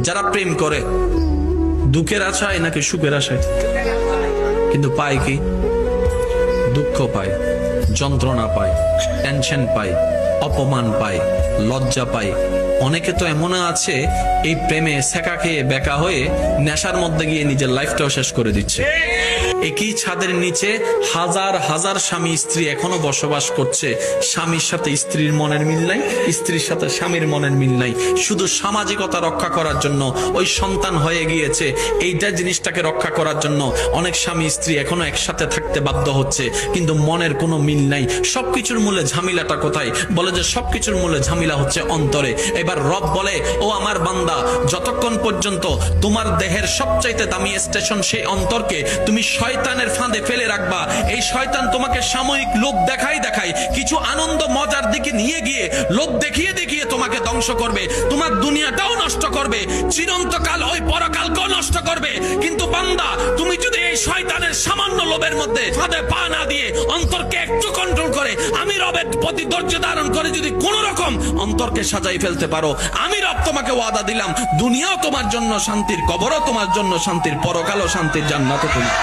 যারা প্রেম করে দুঃখের আশায় নাকি সুখের আশায়, কিন্তু পায় কি? দুঃখ পায়, যন্ত্রণা পায়, টেনশন পায়, অপমান পায়, লজ্জা পায়। অনেকে তো এমন আছে এই প্রেমে সেকা খেয়ে বেকা হয়ে নেশার মধ্যে গিয়ে নিজের লাইফটাও শেষ করে দিচ্ছে। একই ছাদের নিচে হাজার হাজার স্বামী স্ত্রী এখনো বসবাস করছে। স্বামীর সাথে স্ত্রীর মনের মিল নাই, স্ত্রীর সাথে স্বামীর মনের মিল নাই। শুধু সামাজিকতা রক্ষা করার জন্য ওই সন্তান হয়ে গিয়েছে, এইটা জিনিসটাকে রক্ষা করার জন্য অনেক স্বামী স্ত্রী এখনো একসাথে থাকতে বাধ্য হচ্ছে, কিন্তু মনের কোনো মিল নাই। সবকিছুর মূলে ঝামেলাটা কোথায়? বলে যে সবকিছুর মূলে ঝামেলা হচ্ছে অন্তরে। এবার রব বলে, ও আমার বান্দা, যতক্ষণ পর্যন্ত তোমার দেহের সবচাইতে দামি স্টেশন সেই অন্তরকে তুমি শয়তানের ফাঁদে ফেলে রাখবা, এই শয়তান তোমাকে সাময়িক লোভ দেখাই কিছু আনন্দ মজার দিকে নিয়ে গিয়ে লোভ দেখিয়ে দেখিয়ে তোমাকে ধ্বংস করবে, তোমার দুনিয়াটাও নষ্ট করবে, চিরন্তকাল ওই পরকালকেও নষ্ট করবে। কিন্তু বান্দা, তুমি যদি এই শয়তানের সামান্য লোভের মধ্যে ফাঁদে পা না দিয়ে অন্তরকে একটু কন্ট্রোল করে আমি রবের প্রতি ধৈর্য ধারণ করে যদি কোন রকম অন্তরকে সাজাই ফেলতে পারো, আমি রব তোমাকে ওয়াদা দিলাম দুনিয়াও তোমার জন্য শান্তির, কবরও তোমার জন্য শান্তির, পরকালও শান্তির, জান্নাতও তোমার।